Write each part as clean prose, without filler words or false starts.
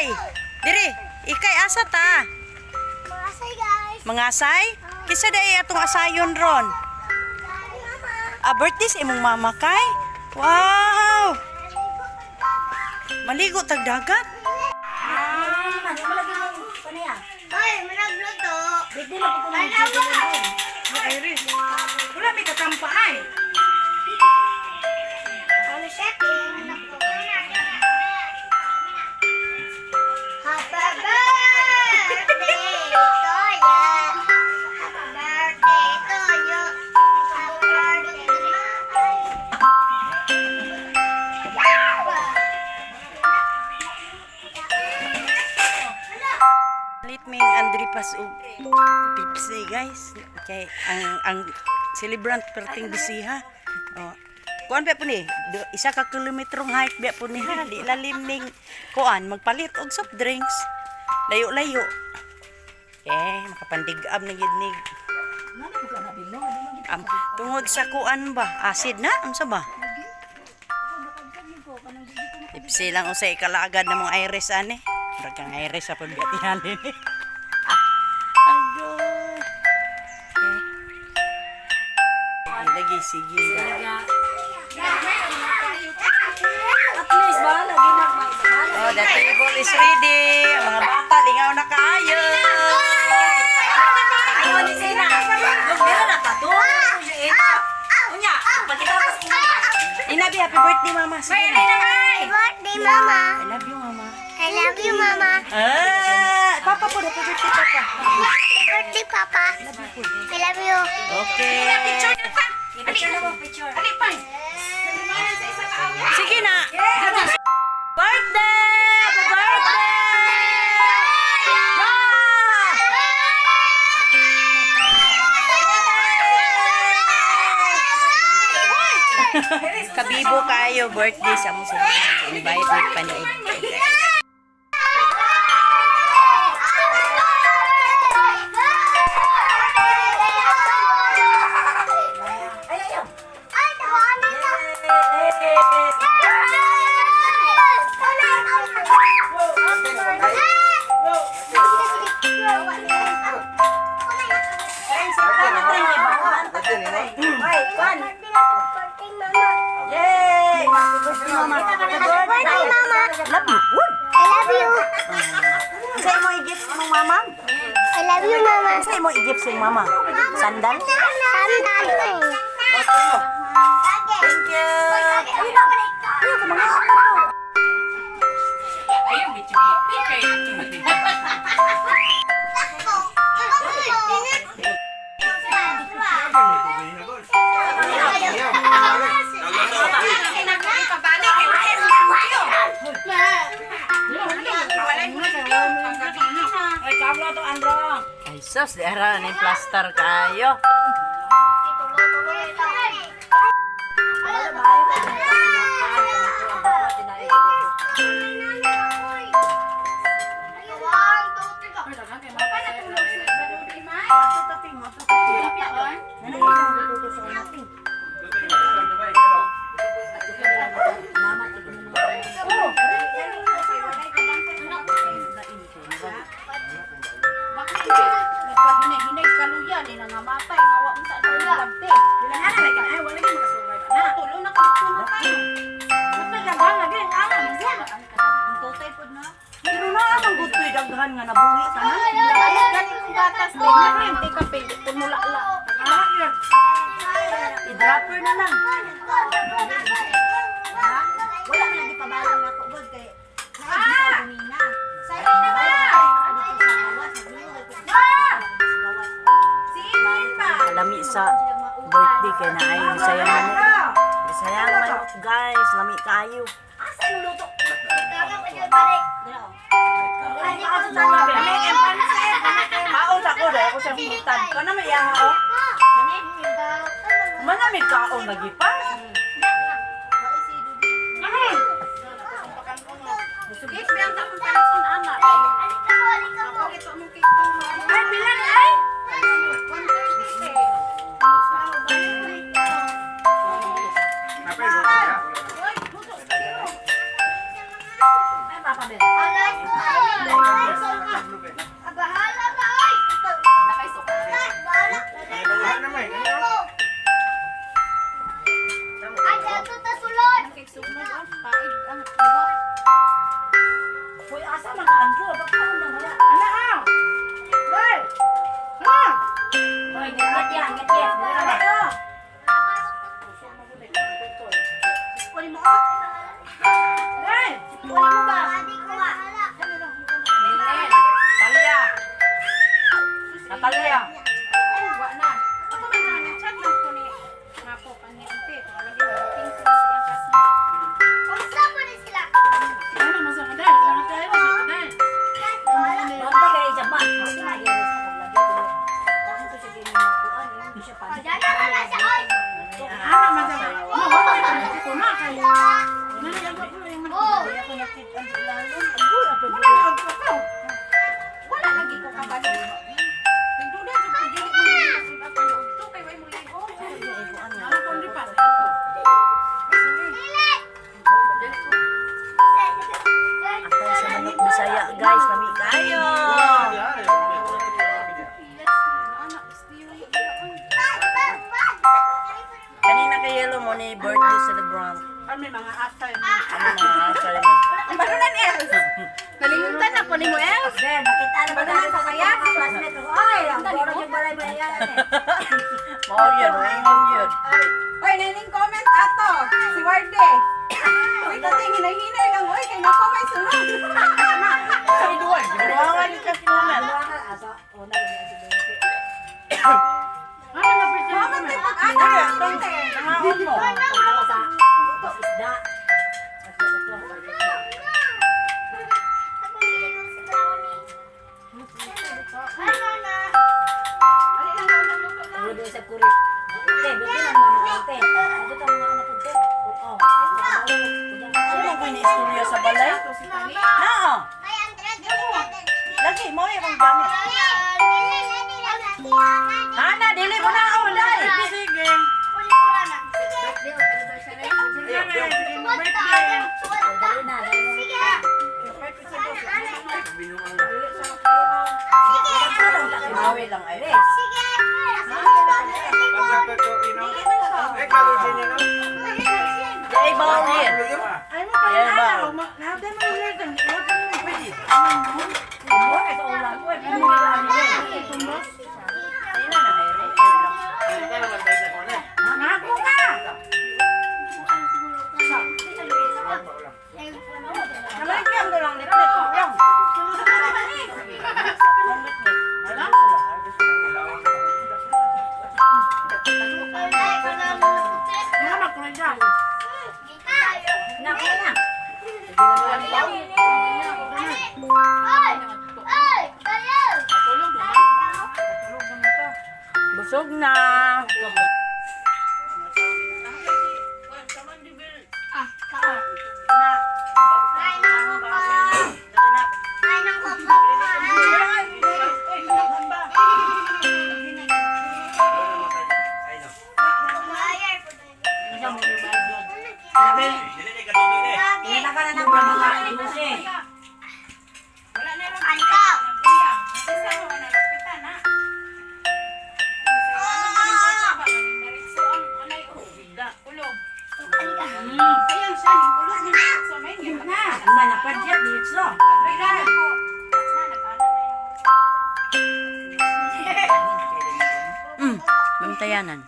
ikay. Diri, ikay asa ta? Mangasay guys. Mangasay? Kisa day atong asayon ron. Birthday sa imong mama kay? Wow! Maligo tag dagat? Ay, managluto. Iris, wala may katampa ay. Ano chef? Happy birthday to you. Happy birthday to you. Happy birthday. Litming Andri Pas og Pipsi guys. Kay ang celebrant perting bisiha. Oh. Kuan ba po ni? 1 ka kilometrong hike ba po ni? Di lalim ning kuan magpalit og soft drinks. Layo-layo. Makapandig-ab na gidnig. Tungod sa kuan ba? Acid na? Unsa ba? Pipsi lang usay kalagad na mong Iris ani. Murag kang Iris sa pagbiatihan ni. Agoy. Lagi sige. At least ba lagi na Oh, the table is ready. Ang mga bata lingaw na kaayo. Ano ni Sina? Meron na to. Unya, pagkatapos ko. Inabi, happy birthday mama. Sige na. Happy birthday, Mama. I love you mama. I love you, Mama. Papa po, happy birthday papa. Happy birthday, Papa. I love you. Okay. Picture na mo, picture. Ali pa. Sige na. Birthday! Happy birthday! Kabibo kayo birthday sa mong invite mo panood. Yay! Mama. Birthday, Mama. Love you. I love you. Say mo i-gift mong mama? I love you, Mama. Say mo i-gift sa mama? Sandal? Sandal. Thank you. Ayun, picture. Ay, kablo to Andro. Ay sus, di ara ni plaster kayo. Pero na amang gutoy daghan nga nabuhi ta na. I-dropper na lang. Wala na di pabalang ako god kay Lami sa birthday kay na ay sayang manok. Sayang manok guys, lami kayo. Kaon ako dahil ako sa butan. Kana may yaha o? Mana may kaon lagi pa? Ay, bilang ay! Alas Uy, asa man ka Andrew? Pagkaon na wala. Uy, ngat yan, ngat yan. Wala na. Kunin mo ba? Hindi ko ba? Talia. Natalia. Kamusta po na sila? Bantay kayo siya ba? Kasi nag-iris na kung lagi ko. Bakit ko siya ginimukuan? Hindi siya pa. Diyan na wala siya, oy! Oh! Atay sa manok Bisaya guys, lami kayo. Kanina kay Yellow mo ni birthday celebrant. Kami mga asay. Ano mga asay mo? Kalimutan na po ni mo, El. Ben, nakita na ba tayo sa saya? Classmate ko. Ay, ang boro yung balay ba yan? Mao yan, ingon yun. Hoy, naning comment ato. Si Warde. Uy, dating hinahinay lang. Uy, kay nako may sunod. Sabi duwan, gibuangan ka kinunan. Mama, tayo pag-anak. Nangaon mo. Sino ko ni-istorya sa balay? Nao. Lagi mo yung gamit. Hana, dili mo na ako, dai. Sige. Mawi lang ay. Ay, bawal yan. Ay mo pa Ay, yan. bawal. Natin mo yung lang. Nako ka. Nalagyan ko lang nito. Yung. Salamat ko na dyan. Busog na. Bantayanan.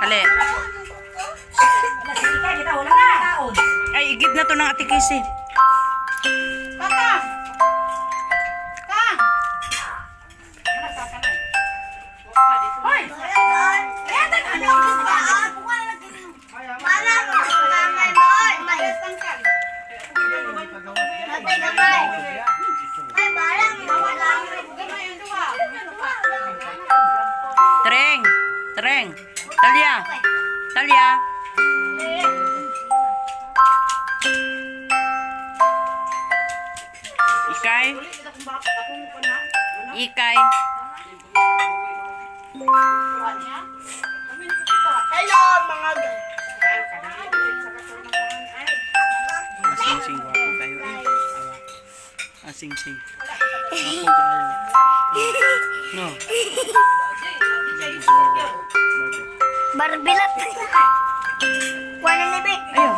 Ale. Ay, igid na to ng Ate Casey. Papa! Kang! Hoy! Treng. Treng. Talia. Talia. Ikay. Ikay. Hello mga guys! sing-sing. Ako kaayo. No. Barbilat. Wala libi. Ayo.